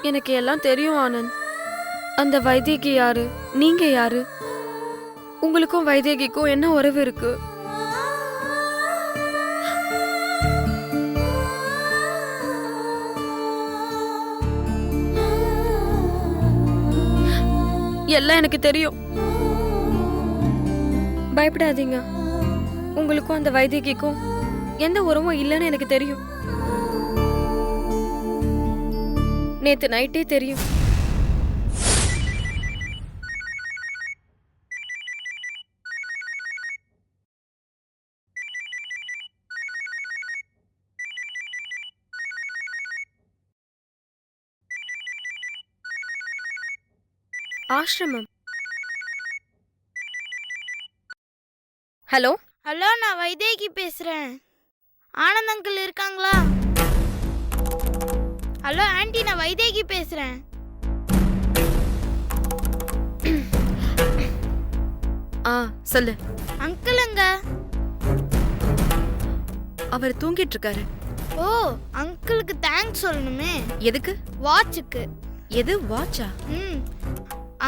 எனக்கு எல்லாம் தெரியும் ஆனந்த். அந்த வைத்தியகி யாரு, நீங்க யாரு, உங்களுக்கும் வைத்தியகிக்கும் என்ன உறவு இருக்கு? எல்லாம் எனக்கு தெரியும். பயப்படாதீங்க. உங்களுக்கும் அந்த வைத்தியகிக்கும் எந்த உறவும் இல்லைன்னு எனக்கு தெரியும். நேத்து நைட்டே தெரியும். ஆசிரமம். ஹலோ ஹலோ, நான் வைதேகி பேசுறேன். ஆனந்த் அங்கிள் இருக்காங்களா? ஹலோ ஆண்டி, நான் வைதேகி பேசுறேன். சொல்லு. அங்கிளுங்க. அவர் தூங்கிட்டு இருக்காரு. ஓ, அங்கிளுக்கு தேங்க்ஸ் சொல்லணுமே. எதுக்கு? வாட்சுக்கு. எது வாட்சா?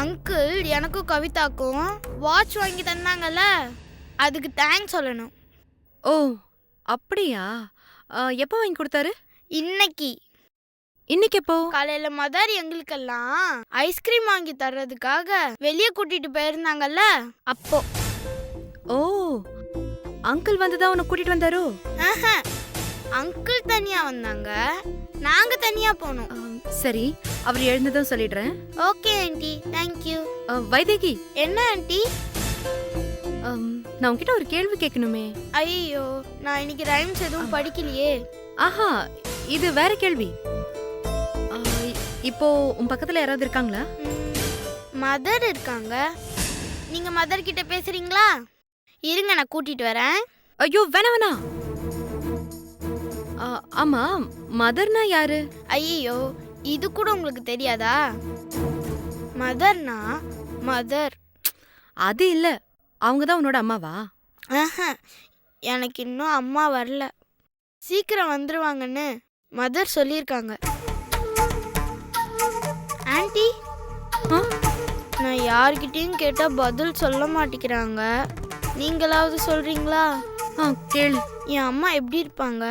அங்கிள் எனக்கும் கவிதாக்கும் வாட்ச் வாங்கி தந்தாங்கல்ல, அதுக்கு தேங்க்ஸ் சொல்லணும். ஓ அப்படியா? எப்போ வாங்கி கொடுத்தாரு? இன்னைக்கு. இன்னைக்கு எப்போ? காலையில மதர் எங்களுக்கெல்லாம் ஐஸ்கிரீம் வாங்கி தர்றதுக்காக வெளியே கூட்டிட்டு போயிருந்தாங்கல்ல, அப்போ. ஓ, அங்கிள் வந்துதான் உன்னை கூட்டிட்டு வந்தாரோ? அங்கிள் தனியா வந்தாங்க, நாங்க தனியா போனோம். சரி, அவர் எழுந்ததும் சொல்லிடுறேன். Okay aunty, thank you. வைதேகி. என்ன ஆண்டி? நான் உன்கிட்ட ஒரு கேள்வி கேட்கணுமே. ஐயோ, நான் இன்னைக்கு ரைம்ஸ் எதுவும் படிக்கலையே. ஆஹா, இது வேற கேள்வி. இப்போ உன் பக்கத்துல யாராவது இருக்காங்களா? மதர் இருக்காங்க. நீங்க மதர் கிட்ட பேசுறீங்களா? இருங்க, நான் கூட்டிட்டு வரேன். ஐயோ வேணா வேணா. ஆமா, மதர்னா யாரு? ஐயோ, இது கூட உங்களுக்கு தெரியாதா? மதர்னா மதர். அது இல்ல, அவங்க தான் உன்னோட அம்மாவா? எனக்கு இன்னும் அம்மா வரல, சீக்கிரம் வந்துருவாங்கன்னு மதர் சொல்லியிருக்காங்க. ஆண்டி, நான் யார்கிட்டயும் கேட்டா பதில் சொல்ல மாட்டேங்கிறாங்க, நீங்களாவது சொல்றீங்களா? கேளு. என் அம்மா எப்படி இருப்பாங்க?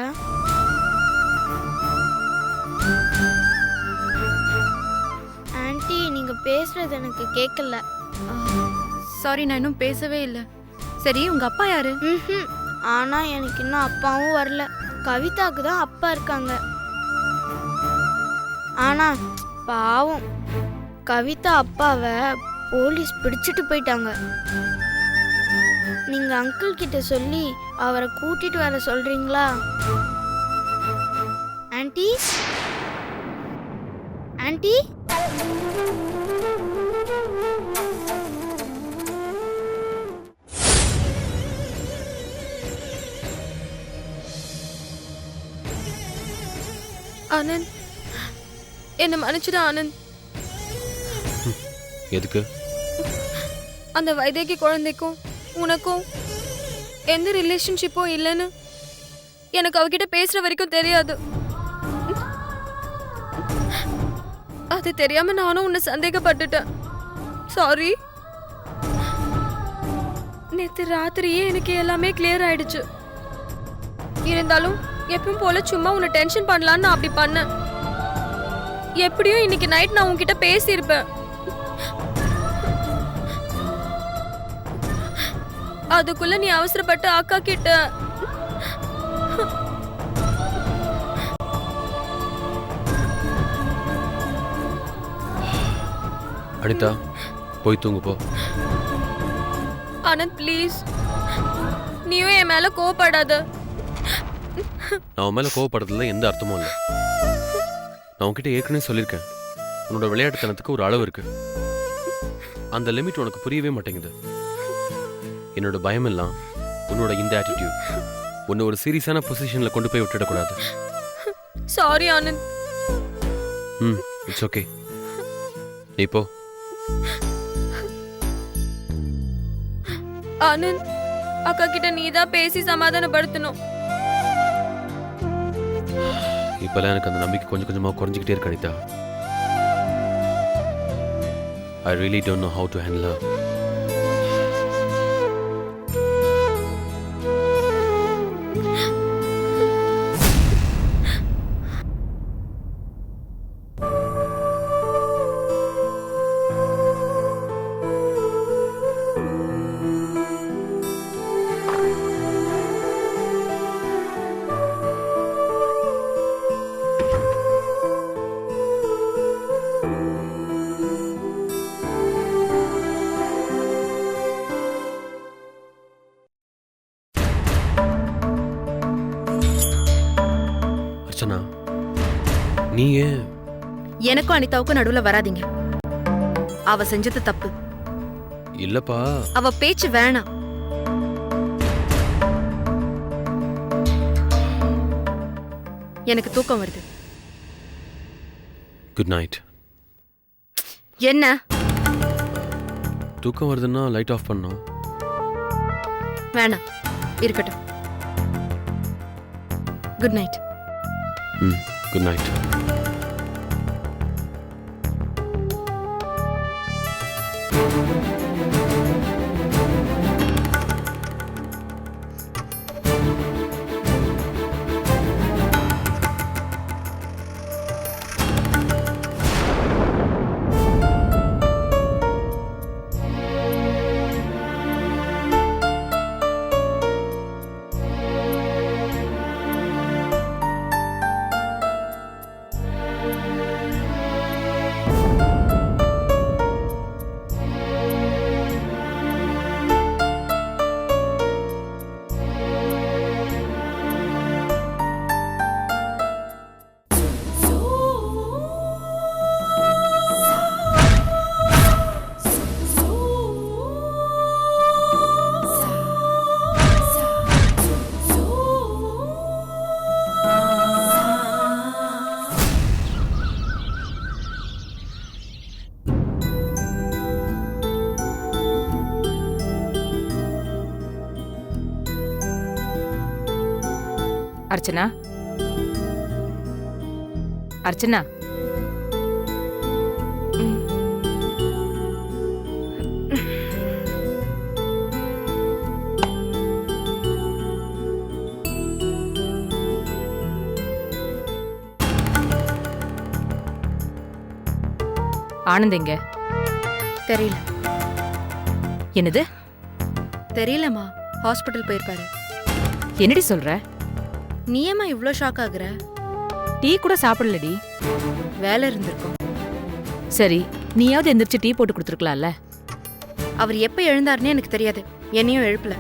ஆண்டி, நீங்க பேசுறது எனக்கு கேட்கல. சாரி, நான் இன்னும் பேசவே இல்லை. சரி, உங்க அப்பா யாரு? ஆனா எனக்கு இன்னும் அப்பாவும் வரல. கவிதாக்கு தான் அப்பா இருக்காங்க. ஆனா பாவம், கவிதா அப்பாவை போலீஸ் பிடிச்சிட்டு போயிட்டாங்க. நீங்க அங்கிள் கிட்ட சொல்லி அவரை கூட்டிட்டு வர சொல்றீங்களா? Aunty, aunty. ஆனந்த், என்ன மன்னிச்சிடு ஆனந்த். எதுக்கு? அந்த வைதேகி குழந்தைக்கும் உனக்கும் எந்த ரிலேஷன்ஷிப்பும் இல்லைன்னு எனக்கு அவகிட்ட பேசுற வரைக்கும் தெரியாது. அது தெரியாம நானும் உன்னை சந்தேகப்பட்டுட்டேன். சாரி. நேத்து ராத்திரியே எனக்கு எல்லாமே கிளியர் ஆயிடுச்சு. இருந்தாலும் எப்பவும் போல சும்மா உன்னை டென்ஷன் பண்ணலான்னு நான் அப்படி பண்ணேன். எப்படியும் இன்னைக்கு நைட் நான் உன்கிட்ட பேசியிருப்பேன். அதுக்குள்ள நீ அவசரப்பட்டு அக்கா கிட்ட. அனிதா, போய் தூங்கு போ. ஆனந்த் ப்ளீஸ், நீயும் என் மேல கோவப்படாத. நான் உன் மேல கோவப்படுறதுல எந்த அர்த்தமும் இல்லை. நான் உன்கிட்ட ஏற்கனவே சொல்லியிருக்கேன், உன்னோட விளையாட்டுத்தனத்துக்கு ஒரு அளவு இருக்கு. அந்த லிமிட் உனக்கு புரியவே மாட்டேங்குது. என்னோட பயமெல்லாம் உன்னோட இந்த ஆட்டிடியூட் உன்னை ஒரு சீரியஸான பொசிஷன்ல கொண்டு போய் விட்டுடக்கூடாது. சாரி ஆனந்த். இட்ஸ் ஓகே, நீ போ. ஆனந்த், அக்கா கிட்ட நீதான் பேசி சமாதானப்படுத்தணும். இப்பெல்லாம் எனக்கு அந்த நம்பிக்கை கொஞ்சம் கொஞ்சமா குறைஞ்சிக்கிட்டே இருக்கு Anitha. I really don't know how to handle her. Archana, நீ ஏன் எனக்கும் அனிதாவுக்கும் நடுவுல வராதீங்க. அவ செஞ்சது தப்பு. இல்லப்பா. அவ பேச்சு வேணாம். எனக்கு தூக்கம் வருது. Good night. என்ன தூக்கம் வருதுன்னா லைட் ஆஃப் பண்ணோம். வேணாம், இருக்கட்டும். Good night. Good night. Archana, Archana, Anand எங்க? தெரியல. என்னது? தெரியலம்மா, ஹாஸ்பிட்டல் போயிருப்பாரு. என்னடி சொல்ற? நீ ஏம்மா இவ்ளோ ஷாக் ஆகுற? டீ கூட சாப்பிடலடி. வேலை இருந்திருக்கும். சரி, நீயாவது எந்திரிச்சு டீ போட்டு கொடுத்துருக்கலாம்ல. அவர் எப்ப எழுந்தாருன்னு எனக்கு தெரியாது. என்னையும் எழுப்பல.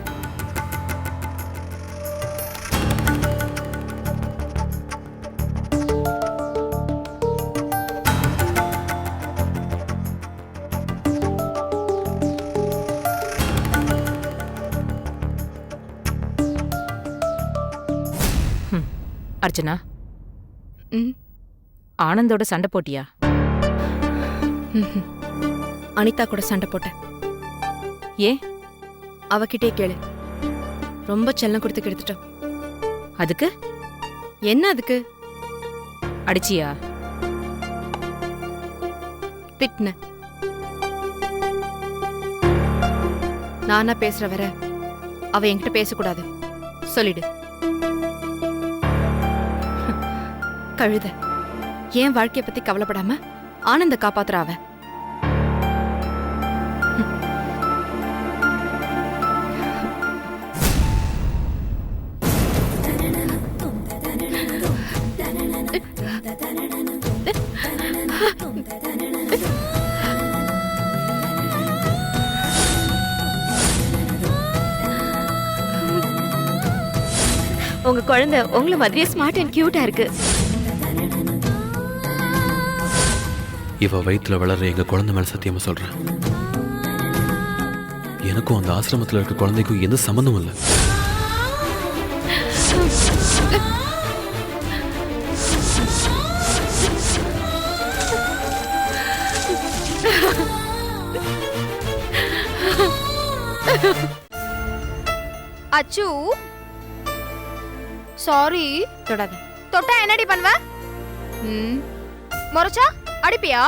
அர்ச்சனா, ம், ஆனந்தோட சண்டை போட்டியா? அனிதா கூட சண்டை போட்டேன். ஏன்? அவகிட்டே கேளு. ரொம்ப செல்லம் கொடுத்து கெடுத்துட்டோம். அதுக்கு என்ன அதுக்கு? அடிச்சியா? திட்டின. நானா பேசுற வர அவ என்கிட்ட பேசக்கூடாது சொல்லிடு. கழுத என் வாழ்க்கைய பத்தி கவலைப்படாம ஆனந்த காப்பாத்துற அவ. உங்க குழந்தை உங்களை மாதிரியே ஸ்மார்ட் அண்ட் கியூட்டா இருக்கு. இவ வயிற்றுல வளர்ற எங்க குழந்தை மேல சத்தியமா சொல்றேன், எனக்கும் அந்த ஆசிரமத்தில் இருக்க குழந்தைக்கும் எந்த சம்பந்தமும் இல்லை. அச்சு சாரி. தொடாத. தொட்டா என்னடி பண்ணுவ? முறைச்சா அடிப்பியா?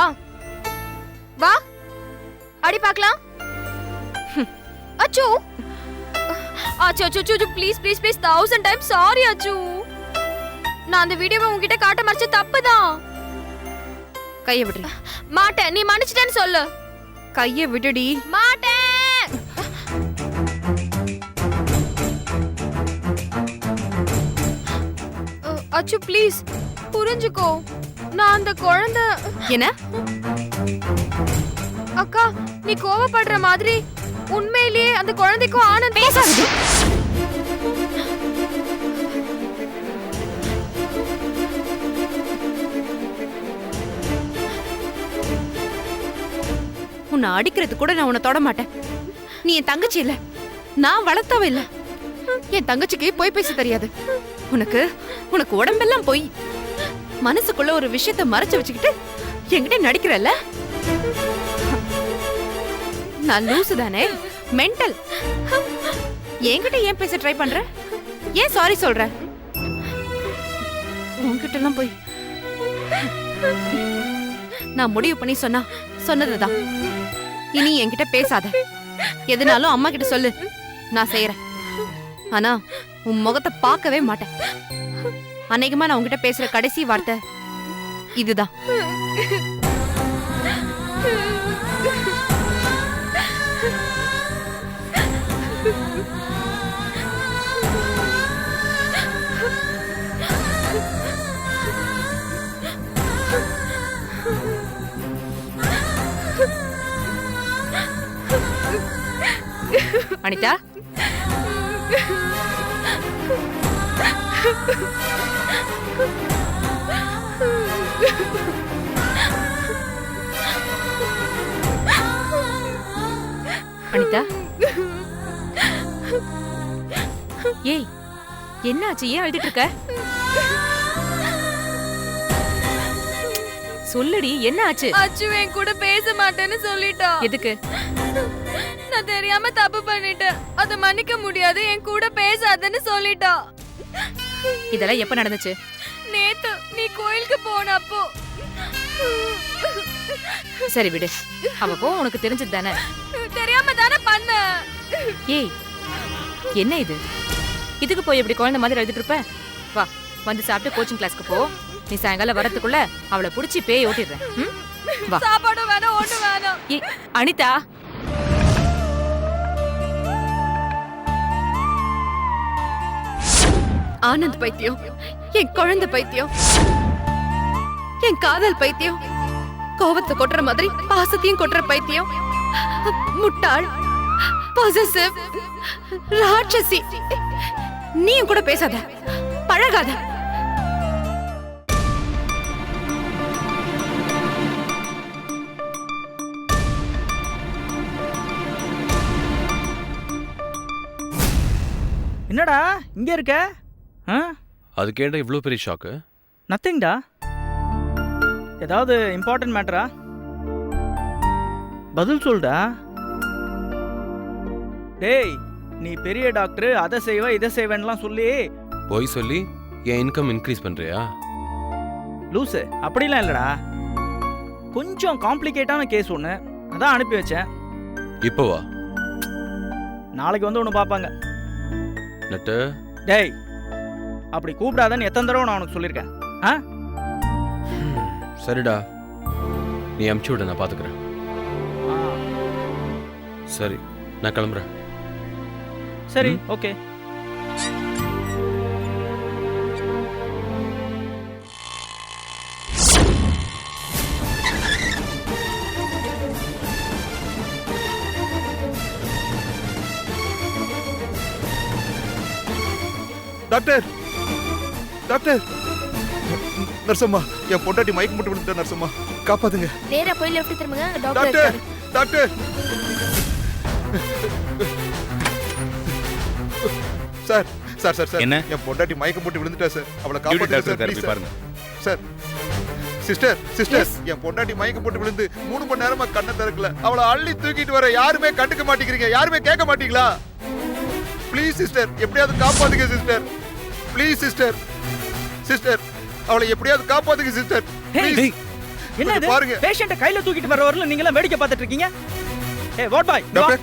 வா அடி பார்க்கலாம். அச்சு அச்சு அச்சு அச்சு please please please 1000 times sorry அச்சு. நான் அந்த வீடியோவை உன்கிட்ட காட்ட மறைச்ச தப்புதான். கைய விடுறி. மாட்டேன். நீ மன்னிச்சிட்டேன்னு சொல்லு. கைய விடுடி. மாட்டேன். அச்சு ப்ளீஸ் புரிஞ்சுக்கோ. நான் அந்த குழந்தை. என்ன? அக்கா நீ கோவப்படுற மாதிரி உண்மையிலேயே அந்த குழந்தைக்கும் ஆனந்த் பேசாதடி. உன்னை அடிக்கிறது கூட நான் உன்னை தொட மாட்டேன். நீ என் தங்கச்சி இல்ல, நான் வளர்த்தவ இல்ல. என் தங்கச்சிக்கு போய் பேச தெரியாது. உனக்கு உனக்கு உடம்பெல்லாம் போய் மனசுக்குள்ள ஒரு விஷயத்தை மறைச்சு வச்சுக்கிட்டு என்கிட்ட நடிக்கிறல்ல. நான் லூசு தானே, மென்டல். என்கிட்ட ஏன் பேச ட்ரை பண்ற? ஏன் சாரி சொல்ற? உன்கிட்ட எல்லாம் போய் நான் முடிவு பண்ணி சொன்னதுதான். இனி என்கிட்ட பேசாத. எதுனாலும் அம்மா கிட்ட சொல்லு, நான் செய்யறேன். ஆனா உன் முகத்தை பார்க்கவே மாட்டேன். அநேகமா நான் உன்கிட்ட பேசுற கடைசி வார்த்தை இதுதான். அனிதா, அனிதா, ஏய் என்னாச்சு? ஏன் அழுதுட்டு இருக்க? சொல்லுடி, என்ன ஆச்சு? அச்சு என் கூட பேச மாட்டேன்னு சொல்லிட்டா. எதுக்கு? நான் தெரியாம தப்பு பண்ணிட்டேன், அத மன்னிக்க முடியாது, என் கூட பேசாதன்னு சொல்லிட்டா. இதெல்லாம் எப்ப நடந்துச்சு? நேத்து நீ கோயிலுக்கு போனப்போ. சரி விடு, அவ போ, உனக்கு தெரிஞ்சது தானே. தெரியாம தானே பண்ண. ஏய் என்ன இது? இதுக்கு போய் எப்படி குழந்தை மாதிரி எழுதிட்டு இருப்ப? வா, வந்து சாப்பிட்டு கோச்சிங் கிளாஸ்க்கு போ. நீ சாயங்காலம் வரதுக்குள்ள அவளை புடிச்சு பேய் ஓட்டிடுறேன். வா. சாப்பாடும் வேணாம், ஒண்ணு வேணாம். ஏய் அனிதா, ஆனந்த் பைத்தியம், என் குழந்தை பைத்தியம், என் காதல் பைத்தியம், கோவத்தை கொட்டுற மாதிரி பாசத்தையும் கொட்டுற பைத்தியம், முட்டாள், பொசசிவ், ராட்சசி. நீயும் கூட பேசாத, பழகாத. என்னடா இங்க இருக்க? அது கேட்ட இவ்வளோ பெரிய ஷாக்கு? நத்திங்டா. ஏதாவது இம்பார்ட்டன்ட் மேட்டரா? பதில் சொல்டா. டேய், நீ பெரிய டாக்டர், அதை செய்வ இதை செய்வேன்லாம் சொல்லி போய் சொல்லி என் இன்கம் இன்க்ரீஸ் பண்றியா? லூசு, அப்படிலாம் இல்லடா. கொஞ்சம் காம்ப்ளிகேட்டான கேஸ் ஒன்று, அதான் அனுப்பி வச்சேன். இப்போவா? நாளைக்கு வந்து ஒன்று பார்ப்பாங்க. நட்டு, டேய், அப்படி கூப்பிடாதன்னு எத்தனை தடவை நான் உனக்கு சொல்லியிருக்கேன். சரிடா, நீ அமுச்சு விட, நான் பாத்துக்கிறேன். சரி, நான் கிளம்புறேன். சரி, ஓகே. டாக்டர், டாக்டர், நர்சம்மா, என் பொண்டாட்டி மயக்கம் போட்டு விழுந்துட்டா. நர்சம்மா, காப்பாத்துங்க. நேரா போய் லெஃப்ட் திரும்புங்க, டாக்டர் டாக்டர், இருக்காரு. Doctor. Sir, sir, sir, sir, என்ன? என் பொண்டாட்டி மயக்கம் போட்டு விழுந்துட்டா சார். அவளை டியூட்டி காப்பாத்துங்க டாக்டர் சார், இருக்காரு, ப்ளீஸ் போய் சார். பாருங்க. சார், சிஸ்டர், சிஸ்டர், என் பொண்டாட்டி மயக்கம் போட்டு விழுந்து 3 மணி நேரமா கண்ணை திறக்கல. அவளை அள்ளி தூக்கிட்டு வர யாருமே கண்டுக்க மாட்டேங்கிறீங்க, யாருமே கேட்க மாட்டீங்களா? ப்ளீஸ் சிஸ்டர், எப்படியாவது காப்பாத்துங்க சிஸ்டர். ப்ளீஸ் சிஸ்டர், சிஸ்டர், அவளை எப்படியாவது காப்பாத்துங்க சிஸ்டர். Hey, please. என்ன இது? பாருங்க. பேஷண்ட்டை கையில தூக்கிட்டு வர வரல நீங்க எல்லாம் வேடிக்கை பார்த்துட்டு இருக்கீங்க. ஏய் what bye doctor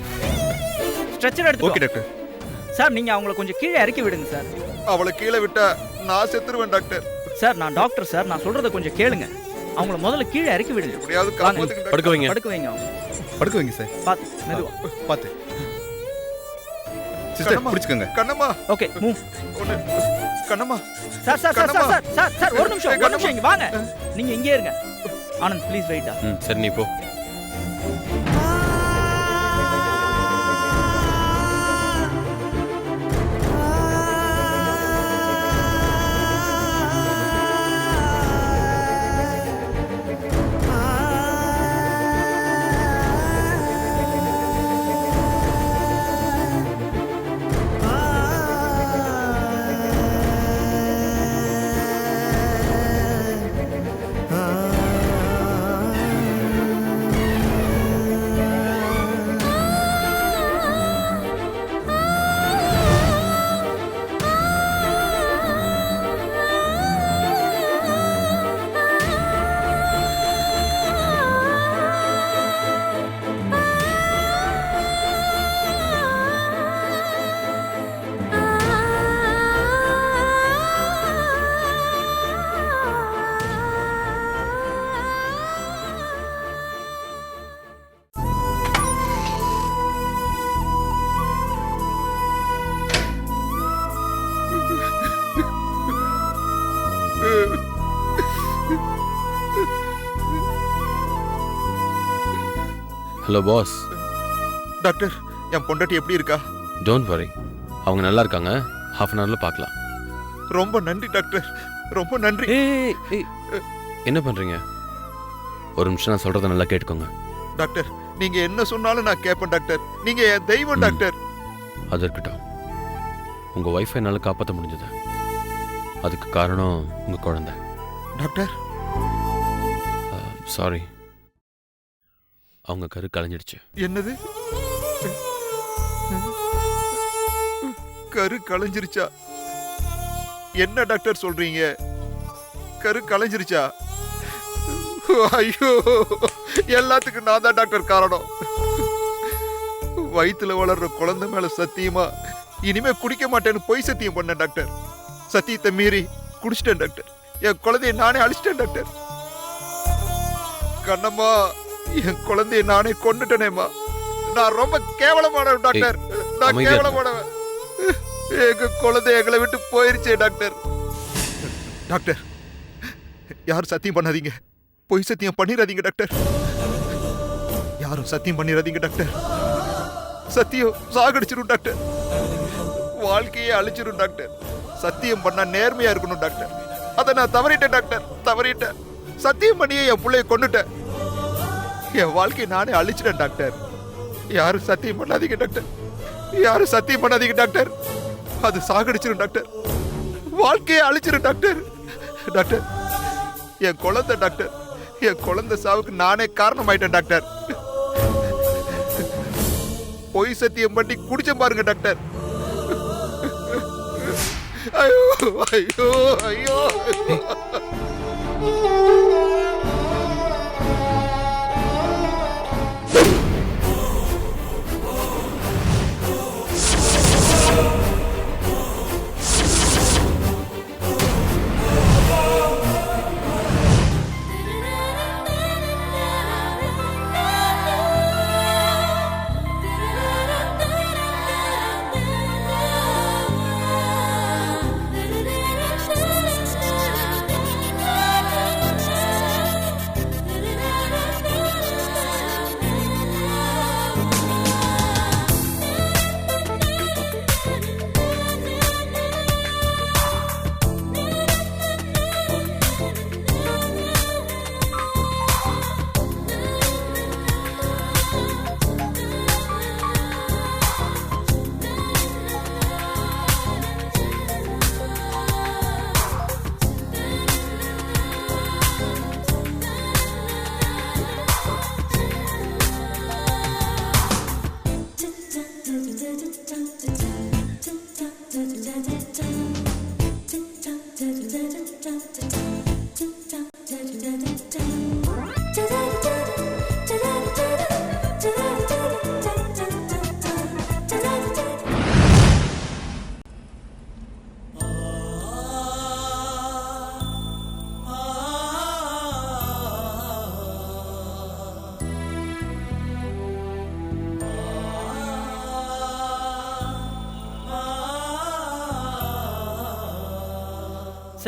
stretcher okay எடுத்து டாக்டர். சார் நீங்க அவங்கள கொஞ்சம் கீழே இறக்கி விடுங்க சார். அவளை கீழே விட்டா நான் செத்துருவேன் டாக்டர். சார் நான் டாக்டர் சார், நான் சொல்றத கொஞ்சம் கேளுங்க. அவங்கள முதல்ல கீழே இறக்கி விடுங்க. எப்படியாவது வாங்க. காப்பாத்துங்க டாக்டர். படுக்க வைங்க. படுக்க வைங்க அவங்க. படுக்க வைங்க சார். பாத்து மெதுவா. பார்த்து சிஸ்டர் கண்ணம்மா. பிடிச்சுக்கோங்க. Kannamma okay move. ஒண்ணு Kannamma sir sir sir Kannamma. Sir sir sir ஒரு நிமிஷம் ஏய், ஒரு நிமிஷம் இங்க வாங்க. நீங்க இங்கே இருங்க. ஆனந்த் ப்ளீஸ் வெயிட்டா. ம் சரி நீ போ. Hello boss. டாக்டர் என் பொண்டாட்டி எப்படி இருக்கா? டோன்ட் வரி, அவங்க நல்லா இருக்காங்க. ஹாஃப் அன் ஹவரில் பார்க்கலாம். ரொம்ப நன்றி டாக்டர், ரொம்ப நன்றி. ஏய் ஏய் என்ன பண்ணுறீங்க? ஒரு நிமிஷம் நான் சொல்கிறத நல்லா கேட்டுக்கோங்க. டாக்டர் நீங்க என்ன சொன்னாலும் நான் கேட்பேன் டாக்டர். நீங்க என் தெய்வம் டாக்டர். அது இருக்கட்டும், உங்கள் ஒய்ஃபை என்னால் காப்பாற்ற முடிஞ்சது. அதுக்கு காரணம் உங்கள் குழந்தை. டாக்டர் சாரி, அவங்க கரு கலைஞ்சிடுச்சு. என்னது? கரு கலைஞ்சிருச்சா? என்ன டாக்டர் சொல்றீங்க? கரு கலைஞ்சிருச்சா? ஐயோ, எல்லாத்துக்கும் நான் தான் டாக்டர் காரணம். வயித்துல வளர்ற குழந்தை மேல சத்தியமா இனிமே குடிக்க மாட்டேன்னு பொய் சத்தியம் பண்ணேன் டாக்டர். சத்தியத்தை மீறி குடிச்சிட்டேன் டாக்டர். என் குழந்தைய நானே அழிச்சிட்டேன் டாக்டர். கண்ணம்மா, என் குழந்தைய நானே கொண்டுட்டேனேம்மா. நான் ரொம்ப கேவலமானவன் டாக்டர். நான் அமைதியா இரு. கேவலமானவன். எங்க குழந்தை எங்களை விட்டு போயிருச்சே டாக்டர். டாக்டர் யாரும் சத்தியம் பண்ணாதீங்க, பொய் சத்தியம் பண்ணிடாதீங்க டாக்டர். யாரும் சத்தியம் பண்ணிடாதீங்க டாக்டர். சத்தியம் சாகடிச்சிடும் டாக்டர். வாழ்க்கையே அழிச்சிடும் டாக்டர். சத்தியம் பண்ணா நேர்மையா இருக்கணும் டாக்டர். அதை நான் தவறிட்டேன் டாக்டர், தவறிட்டேன். சத்தியம் பண்ணியே என் பிள்ளைய கொண்டுட்டேன். என் வாழ்க்கையை நானே அழிச்சிட்டேன் டாக்டர். யாரும் சத்தியம் பண்ணாதீங்க டாக்டர். யாரும் சத்தியம் பண்ணாதீங்க டாக்டர். அது சாகடிச்சிடும் டாக்டர். வாழ்க்கையை அழிச்சிடும் டாக்டர். டாக்டர் என் குழந்தை டாக்டர். என் குழந்தை சாவுக்கு நானே காரணமாயிட்டேன் டாக்டர். பொய் சத்தியம் பண்ணி குடிச்ச பாருங்க டாக்டர். ஐயோ ஐயோ ஐயோ.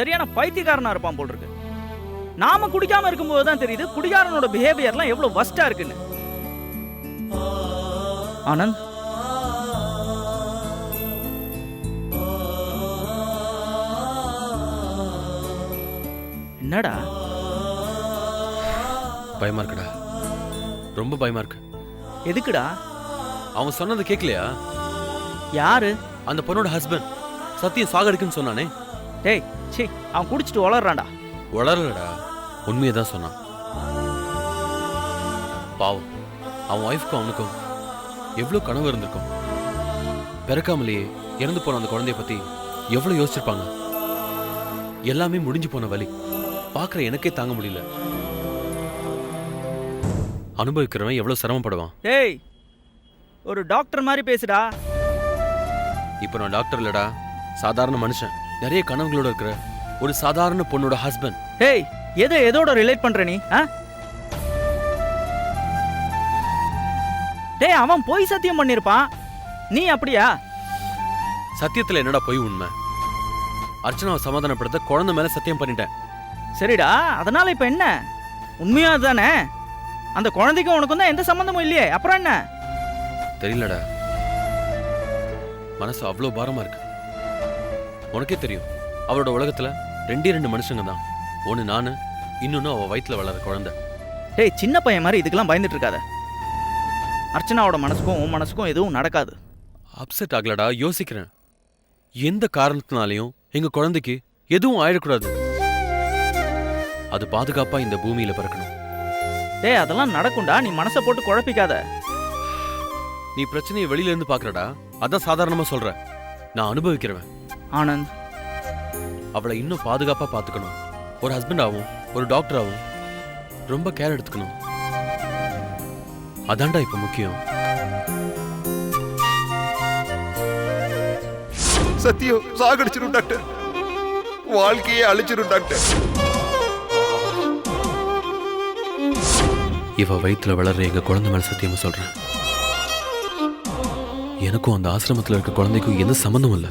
சரியான பைத்தியக்காரனா இருப்பான் போல் இருக்கு. நாம குடிக்காம இருக்கும்போது தான் தெரியுது குடிகாரனோட பிஹேவியர்லாம் எவ்வளவு வஸ்டா இருக்குன்னு. ஆனந்த், என்னடா? பயமா இருக்குடா, ரொம்ப பயமா இருக்கு. எதுக்குடா? அவன் சொன்னது கேட்கலையா? யாரு? அந்த பொண்ணோட ஹஸ்பண்ட் சத்தியம் சாகடிக்குன்னு சொன்னானே. டேய், சீ, அவன் குடிச்சிட்டு வளர்றான்டா. வளரலடா, உண்மையை தான் சொன்னான். பாவம், அவன் ஒய்ஃப்க்கும் அவனுக்கும் எவ்வளவு கனவு இருந்திருக்கும். பிறக்காமலேயே இறந்து போன அந்த குழந்தைய பத்தி எவ்வளவு யோசிச்சிருப்பாங்க. எல்லாமே முடிஞ்சு போன வலி பாக்குற எனக்கே தாங்க முடியல. அனுபவிக்கிறவன் எவ்வளவு சிரமப்படுவான். டேய், ஒரு டாக்டர் மாதிரி பேசுடா. இப்ப நான் டாக்டர் இல்லடா, சாதாரண மனுஷன். நிறைய கனவுகளோட இருக்கிற ஒரு சாதாரண பொண்ணோட ஹஸ்பண்ட். டேய், எதோட ரிலேட் பண்ற நீ? டேய், அவன் போய் சத்தியம் பண்ணிருப்பான், நீ அப்படியா? சத்தியத்துல என்னடா போய் உண்மை? அர்ச்சனாவை சமாதானப்படுத்த குழந்தை மேல சத்தியம் பண்ணிட்டேன். சரிடா, அதனால இப்ப என்ன? உண்மையா அதுதானே? அந்த குழந்தைக்கும் உனக்கும் தான் எந்த சம்பந்தமும் இல்லையே, அப்புறம் என்ன? தெரியலடா, மனசு அவ்வளோ பாரமா இருக்கு. உனக்கே தெரியும், அவளோட உலகத்துல 2 மனுஷங்க தான். ஒன்னு நானு, இன்னொன்னு அவ வயித்துல வளர குழந்தை. டேய், சின்ன பையன் மாதிரி இதுக்கெல்லாம் பயந்துட்டு இருக்காத. அர்ச்சனாவோட மனசுக்கும் உன் மனசுக்கும் எதுவும் நடக்காது. அப்செட் ஆகலடா, யோசிக்கிறேன். எந்த காரணத்தினாலையும் எங்க குழந்தைக்கு எதுவும் ஆயிடக்கூடாது. அது பாதுகாப்பா இந்த பூமியில பிறக்கணும். டேய், அதெல்லாம் நடக்கும்டா, நீ மனசை போட்டு குழப்பிக்காத. நீ பிரச்சனையை வெளியில இருந்து பாக்குறடா, அதான் சாதாரணமா சொல்ற. நான் அனுபவிக்கிறவன். ஆனந்த், அவளை இன்னும் பாதுகாப்பா பாத்துக்கணும். ஒரு ஹஸ்பண்டாவும் ஒரு டாக்டராகவும் ரொம்ப கேர் எடுத்துக்கணும். அதான்டா இப்ப முக்கியம். சத்தியம் சாகடிச்சிடும் டாக்டர், வாழ்க்கையே அழிச்சிடும் டாக்டர். இவ வயித்துல வளர்ற எங்க குழந்தை மேல சத்தியமா சொல்றேன். எனக்கும் அந்த ஆசிரமத்துல இருக்க குழந்தைக்கும் எந்த சம்பந்தமும் இல்ல.